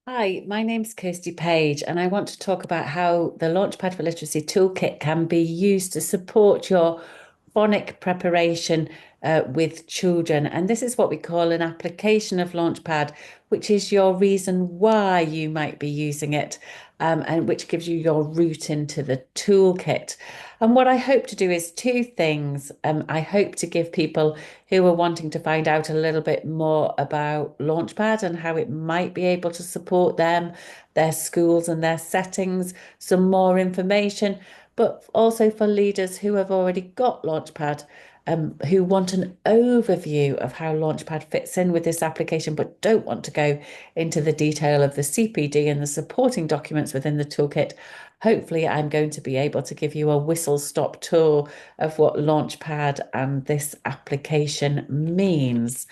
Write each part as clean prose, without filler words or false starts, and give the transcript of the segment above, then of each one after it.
Hi, my name's Kirsty Page, and I want to talk about how the Launchpad for Literacy Toolkit can be used to support your phonic preparation with children. And this is what we call an application of Launchpad, which is your reason why you might be using it, and which gives you your route into the toolkit. And what I hope to do is two things. I hope to give people who are wanting to find out a little bit more about Launchpad and how it might be able to support them, their schools and their settings, some more information, but also for leaders who have already got Launchpad, who want an overview of how Launchpad fits in with this application, but don't want to go into the detail of the CPD and the supporting documents within the toolkit. Hopefully, I'm going to be able to give you a whistle-stop tour of what Launchpad and this application means.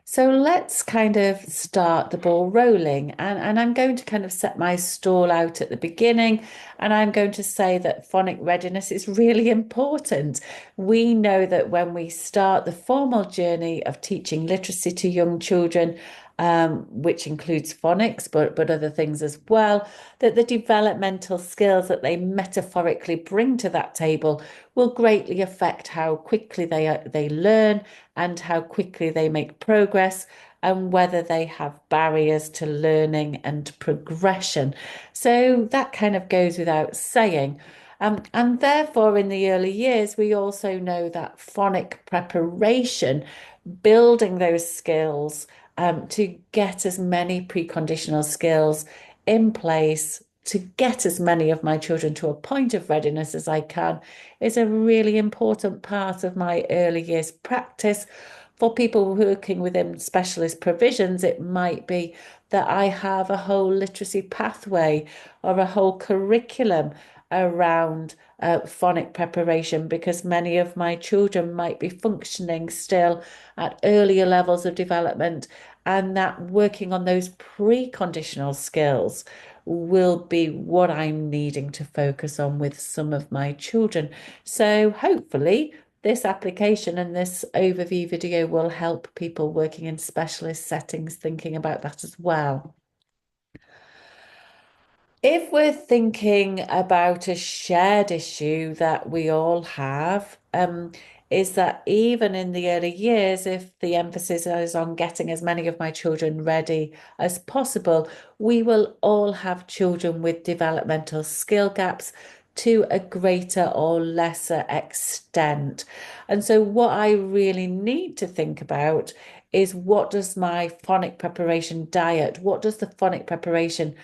So let's kind of start the ball rolling. And I'm going to kind of set my stall out at the beginning. And I'm going to say that phonic readiness is really important. We know that when we start the formal journey of teaching literacy to young children, which includes phonics, but other things as well, that the developmental skills that they metaphorically bring to that table will greatly affect how quickly they learn and how quickly they make progress and whether they have barriers to learning and progression. So that kind of goes without saying. And therefore, in the early years, we also know that phonic preparation, building those skills to get as many preconditional skills in place to get as many of my children to a point of readiness as I can is a really important part of my early years practice. For people working within specialist provisions, it might be that I have a whole literacy pathway or a whole curriculum around phonic preparation because many of my children might be functioning still at earlier levels of development, and that working on those preconditional skills will be what I'm needing to focus on with some of my children. So hopefully this application and this overview video will help people working in specialist settings thinking about that as well. If we're thinking about a shared issue that we all have, is that even in the early years, if the emphasis is on getting as many of my children ready as possible, we will all have children with developmental skill gaps to a greater or lesser extent. And so, what I really need to think about is what does my phonic preparation diet, what does the phonic preparation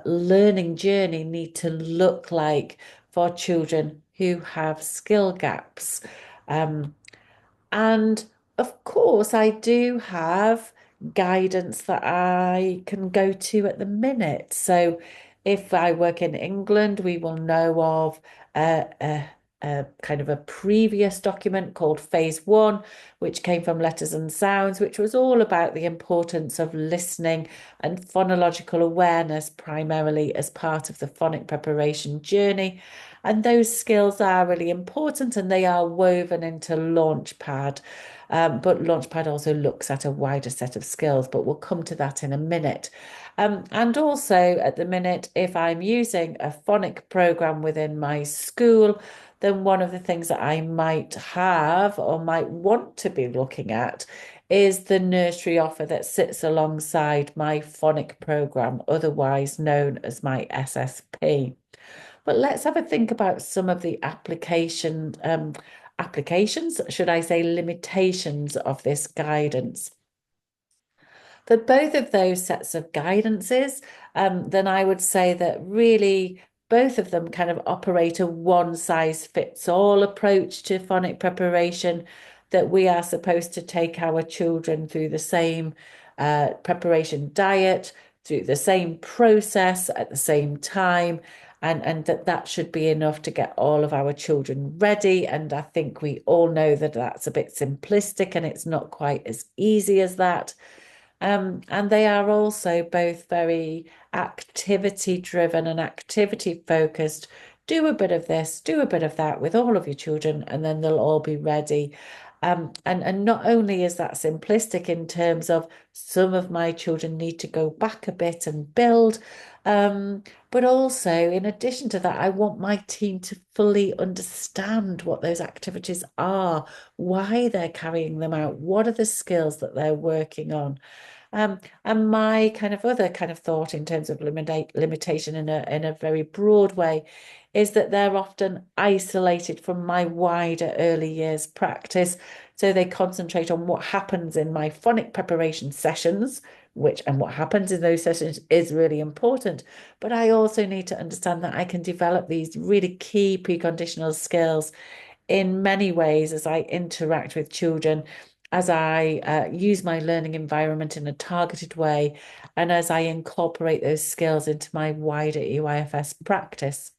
learning journey need to look like for children who have skill gaps? Um, and of course, I do have guidance that I can go to at the minute. So if I work in England, we will know of a kind of a previous document called Phase One, which came from Letters and Sounds, which was all about the importance of listening and phonological awareness, primarily as part of the phonic preparation journey. And those skills are really important and they are woven into Launchpad. But Launchpad also looks at a wider set of skills, but we'll come to that in a minute. And also at the minute, if I'm using a phonic program within my school, then one of the things that I might have or might want to be looking at is the nursery offer that sits alongside my phonic program, otherwise known as my SSP. But let's have a think about some of the applications, should I say, limitations of this guidance. For both of those sets of guidances, then I would say that really both of them kind of operate a one size fits all approach to phonic preparation, that we are supposed to take our children through the same preparation diet, through the same process at the same time, and that should be enough to get all of our children ready. And I think we all know that that's a bit simplistic and it's not quite as easy as that. And they are also both very activity driven and activity focused. Do a bit of this, do a bit of that with all of your children, and then they'll all be ready. And not only is that simplistic in terms of some of my children need to go back a bit and build, but also in addition to that, I want my team to fully understand what those activities are, why they're carrying them out, what are the skills that they're working on. And my kind of other kind of thought in terms of limitation in a very broad way is that they're often isolated from my wider early years practice. So they concentrate on what happens in my phonic preparation sessions, which and what happens in those sessions is really important. But I also need to understand that I can develop these really key preconditional skills in many ways as I interact with children, as I use my learning environment in a targeted way, and as I incorporate those skills into my wider EYFS practice.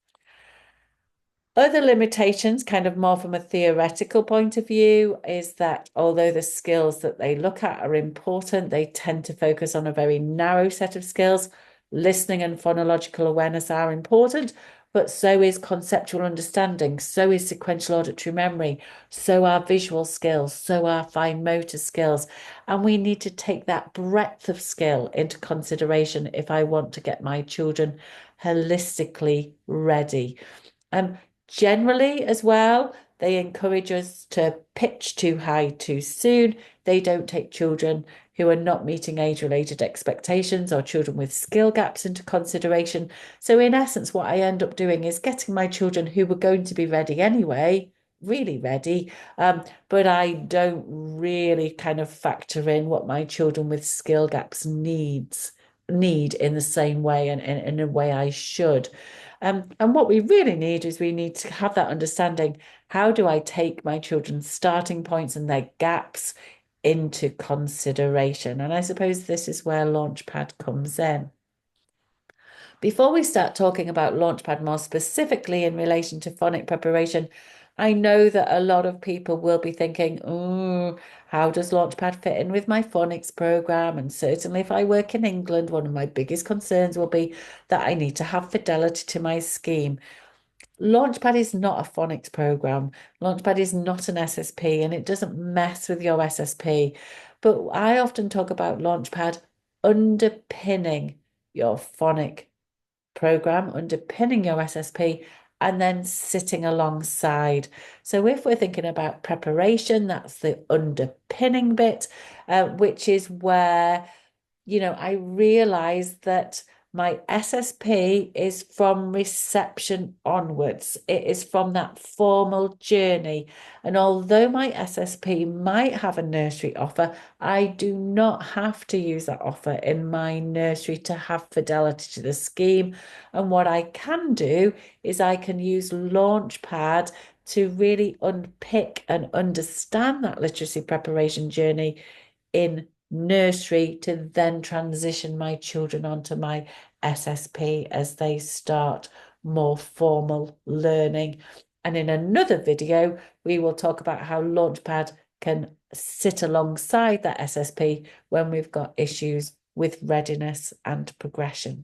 Other limitations, kind of more from a theoretical point of view, is that although the skills that they look at are important, they tend to focus on a very narrow set of skills. Listening and phonological awareness are important, but so is conceptual understanding, so is sequential auditory memory, so are visual skills, so are fine motor skills. And we need to take that breadth of skill into consideration if I want to get my children holistically ready. Um, Generally, as well, they encourage us to pitch too high too soon. They don't take children who are not meeting age-related expectations or children with skill gaps into consideration. So, in essence, what I end up doing is getting my children who were going to be ready anyway, really ready, but I don't really kind of factor in what my children with skill gaps need in the same way and in a way I should. And what we really need is we need to have that understanding. How do I take my children's starting points and their gaps into consideration? And I suppose this is where Launchpad comes in. Before we start talking about Launchpad more specifically in relation to phonic preparation, I know that a lot of people will be thinking, oh, how does Launchpad fit in with my phonics program? And certainly if I work in England, one of my biggest concerns will be that I need to have fidelity to my scheme. Launchpad is not a phonics program. Launchpad is not an SSP and it doesn't mess with your SSP. But I often talk about Launchpad underpinning your phonic program, underpinning your SSP, and then sitting alongside. So if we're thinking about preparation, that's the underpinning bit, which is where I realize that my SSP is from reception onwards. It is from that formal journey. And although my SSP might have a nursery offer, I do not have to use that offer in my nursery to have fidelity to the scheme. And what I can do is I can use Launchpad to really unpick and understand that literacy preparation journey in nursery to then transition my children onto my SSP as they start more formal learning. And in another video, we will talk about how Launchpad can sit alongside that SSP when we've got issues with readiness and progression.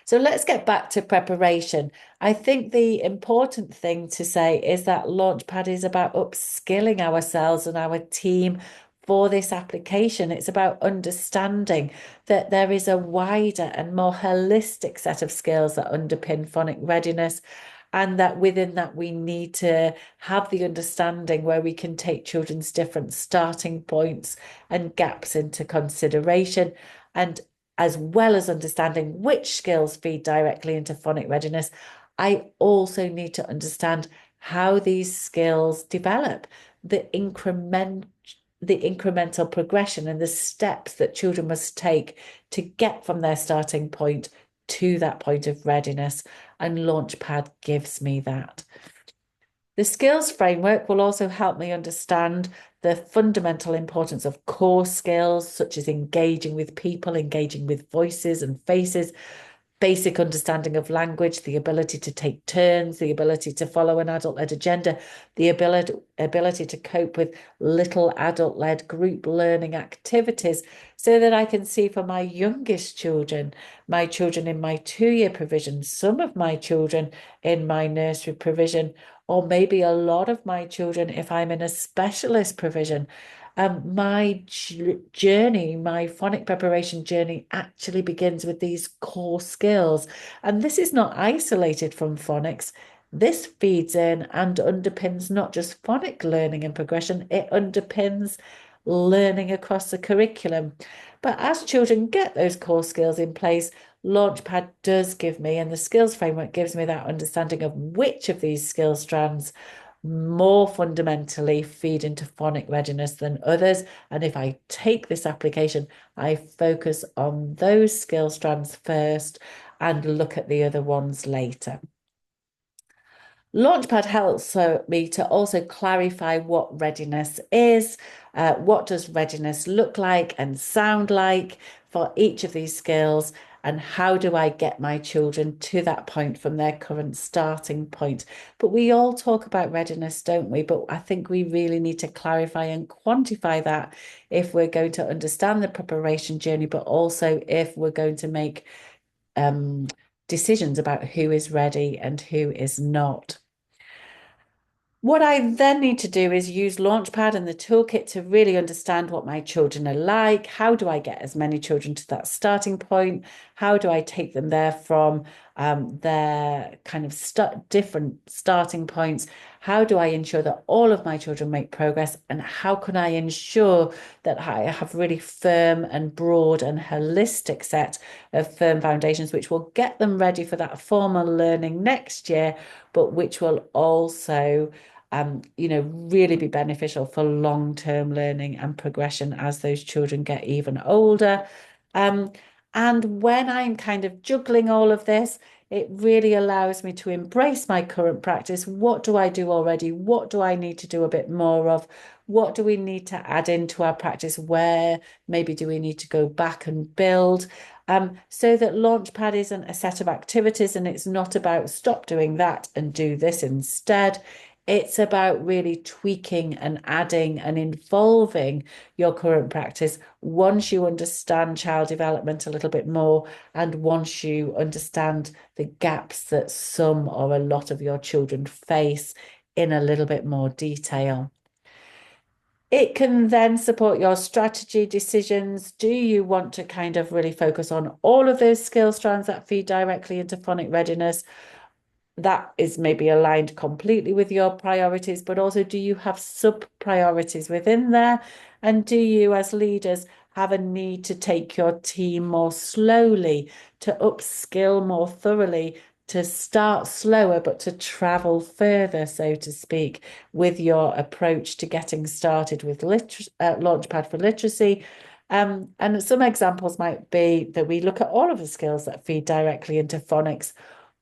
So let's get back to preparation. I think the important thing to say is that Launchpad is about upskilling ourselves and our team for this application. It's about understanding that there is a wider and more holistic set of skills that underpin phonic readiness. And that within that, we need to have the understanding where we can take children's different starting points and gaps into consideration. And as well as understanding which skills feed directly into phonic readiness, I also need to understand how these skills develop, the incremental progression and the steps that children must take to get from their starting point to that point of readiness. And Launchpad gives me that. The skills framework will also help me understand the fundamental importance of core skills, such as engaging with people, engaging with voices and faces, basic understanding of language, the ability to take turns, the ability to follow an adult-led agenda, the ability to cope with little adult-led group learning activities, so that I can see for my youngest children, my children in my 2-year provision, some of my children in my nursery provision, or maybe a lot of my children if I'm in a specialist provision. My journey, my phonic preparation journey actually begins with these core skills. And this is not isolated from phonics. This feeds in and underpins not just phonic learning and progression, it underpins learning across the curriculum. But as children get those core skills in place, Launchpad does give me, and the skills framework gives me that understanding of which of these skill strands more fundamentally feed into phonic readiness than others. And if I take this application, I focus on those skill strands first and look at the other ones later. Launchpad helps me to also clarify what readiness is. What does readiness look like and sound like for each of these skills? And how do I get my children to that point from their current starting point? But we all talk about readiness, don't we? But I think we really need to clarify and quantify that if we're going to understand the preparation journey, but also if we're going to make decisions about who is ready and who is not. What I then need to do is use Launchpad and the toolkit to really understand what my children are like. How do I get as many children to that starting point? How do I take them there from their kind of different starting points? How do I ensure that all of my children make progress? And how can I ensure that I have really firm and broad and holistic set of firm foundations, which will get them ready for that formal learning next year, but which will also really be beneficial for long-term learning and progression as those children get even older. And when I'm kind of juggling all of this, it really allows me to embrace my current practice. What do I do already? What do I need to do a bit more of? What do we need to add into our practice? Where maybe do we need to go back and build? So that Launchpad isn't a set of activities and it's not about stop doing that and do this instead. It's about really tweaking and adding and involving your current practice once you understand child development a little bit more and once you understand the gaps that some or a lot of your children face in a little bit more detail. It can then support your strategy decisions. Do you want to kind of really focus on all of those skill strands that feed directly into phonic readiness? That is maybe aligned completely with your priorities, but also do you have sub priorities within there? And do you, as leaders, have a need to take your team more slowly, to upskill more thoroughly, to start slower, but to travel further, so to speak, with your approach to getting started with Launchpad for Literacy? And some examples might be that we look at all of the skills that feed directly into phonics,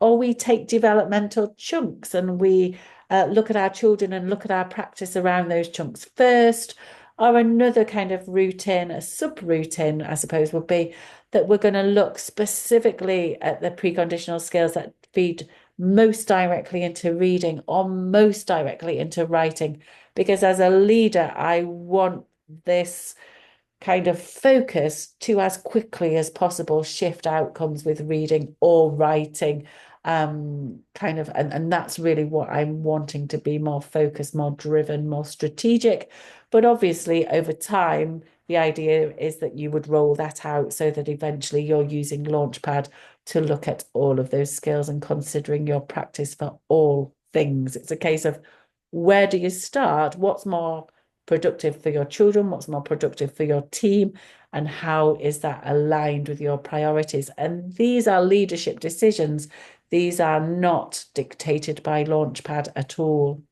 or we take developmental chunks and we look at our children and look at our practice around those chunks first. Or another kind of routine, a sub-routine, I suppose, would be that we're going to look specifically at the preconditional skills that feed most directly into reading or most directly into writing. Because as a leader, I want this kind of focus to, as quickly as possible, shift outcomes with reading or writing. And that's really what I'm wanting to be more focused, more driven, more strategic. But obviously, over time, the idea is that you would roll that out so that eventually you're using Launchpad to look at all of those skills and considering your practice for all things. It's a case of where do you start? What's more productive for your children? What's more productive for your team? And how is that aligned with your priorities? And these are leadership decisions. These are not dictated by Launchpad at all.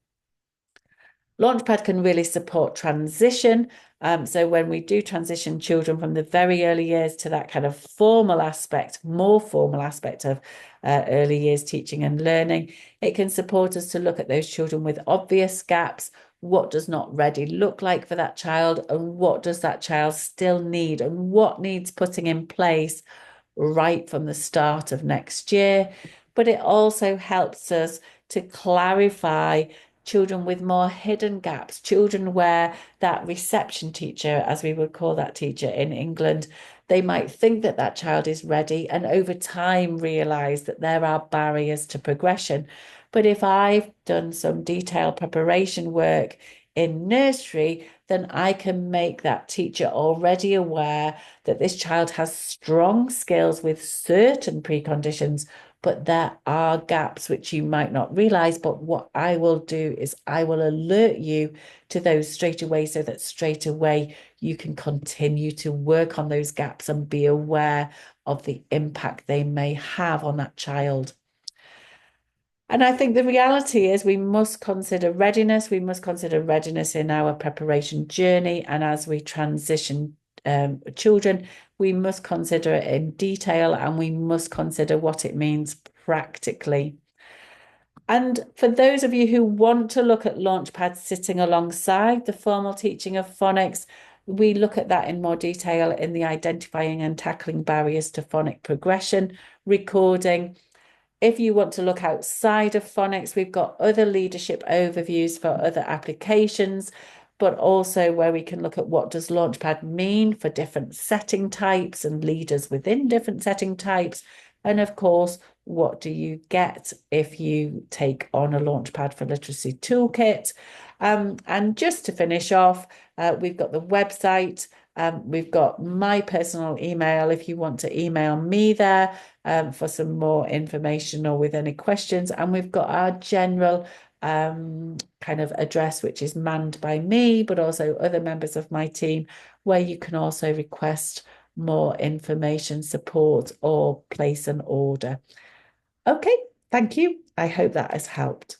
Launchpad can really support transition. So when we do transition children from the very early years to that kind of formal aspect, more formal aspect of early years teaching and learning, it can support us to look at those children with obvious gaps. What does not ready look like for that child, and what does that child still need, and what needs putting in place right from the start of next year. But it also helps us to clarify children with more hidden gaps, children where that reception teacher, as we would call that teacher in England, they might think that that child is ready and over time realize that there are barriers to progression. But if I've done some detailed preparation work in nursery, then I can make that teacher already aware that this child has strong skills with certain preconditions, but there are gaps which you might not realize. But what I will do is I will alert you to those straight away so that straight away you can continue to work on those gaps and be aware of the impact they may have on that child. And I think the reality is we must consider readiness. We must consider readiness in our preparation journey. And as we transition children, we must consider it in detail and we must consider what it means practically. And for those of you who want to look at Launchpad sitting alongside the formal teaching of phonics, we look at that in more detail in the identifying and tackling barriers to phonic progression, recording. If you want to look outside of phonics, we've got other leadership overviews for other applications, but also where we can look at what does Launchpad mean for different setting types and leaders within different setting types. And of course, what do you get if you take on a Launchpad for Literacy toolkit? And just to finish off, we've got the website. We've got my personal email if you want to email me there for some more information or with any questions. And we've got our general kind of address, which is manned by me, but also other members of my team, where you can also request more information, support, or place an order. Okay, thank you. I hope that has helped.